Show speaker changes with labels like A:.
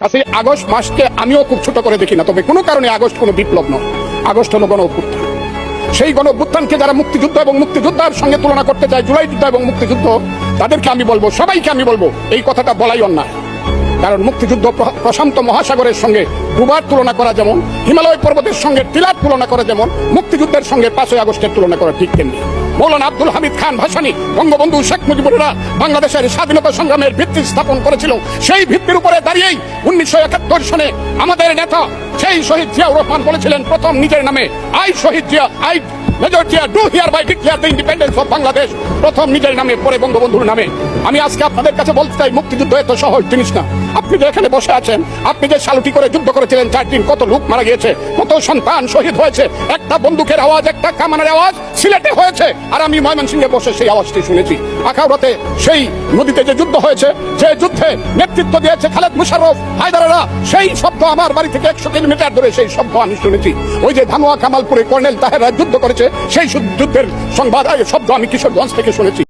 A: কাজে আগস্ট মাসকে আমিও খুব ছোট করে দেখি না, তবে কোনো কারণে আগস্ট কোনো বিপ্লব নয়, আগস্ট হলো গণ অভ্যুত্থান। সেই গণ অভ্যুত্থানকে যারা মুক্তিযুদ্ধ এবং মুক্তিযোদ্ধার সঙ্গে তুলনা করতে চায়, জুলাই যুদ্ধ এবং মুক্তিযুদ্ধ, তাদেরকে আমি বলবো, সবাইকে আমি বলবো, এই কথাটা বলাই অন্যায়। কারণ মুক্তিযুদ্ধ প্রশান্ত মহাসাগরের সঙ্গে ডুবার তুলনা করা যেমন, হিমালয় পর্বতের সঙ্গে টিলার তুলনা করা যেমন, মুক্তিযুদ্ধের সঙ্গে 5ই আগস্টের তুলনা করা ঠিক তেমনি। মৌলানা আব্দুল হামিদ খান ভাসানী, বঙ্গবন্ধু শেখ মুজিবুররা বাংলাদেশের স্বাধীনতা সংগ্রামের ভিত্তি স্থাপন করেছিল। সেই ভিত্তির উপরে দাঁড়িয়েই 1971 সনে আমাদের নেতা সেই শহীদ জিয়াউর রহমান বলেছিলেন, প্রথম নিজের নামে, I Shaheed Zia, I Major Zia do hereby declare the independence of Bangladesh, প্রথম নিজের নামে, পরে বঙ্গবন্ধুর নামে। আমি আজকে আপনাদের কাছে বলতে চাই, মুক্তিযুদ্ধ এত সহজ জিনিস না। আপনি যে এখানে বসে আছেন, আপনি যে সালুটি করে যুদ্ধ করেছিলেন 4 দিন, কত লোক মারা গিয়েছে, কত সন্তান শহীদ হয়েছে, একটা বন্দুকের আওয়াজ, একটা কামানের আওয়াজ সিলেটে হয়েছে, আর আমি ময়মনসিংহে বসে সেই আওয়াজটি শুনেছি। আখাউড়াতে সেই নদীতে যে যুদ্ধ হয়েছে, যে যুদ্ধে নেতৃত্ব দিয়েছে খালেদ মুশাররফ, হায়দারেরা, সেই শব্দ আমার বাড়ি থেকে 100 কিলোমিটার দূরে, সেই শব্দ আমি শুনেছি। ওই যে ধানুয়া কামালপুরে কর্নেল তাহেররা যুদ্ধ করেছে, সেই যুদ্ধের সংবাদ শব্দ আমি কিশোরগঞ্জ থেকে শুনেছি।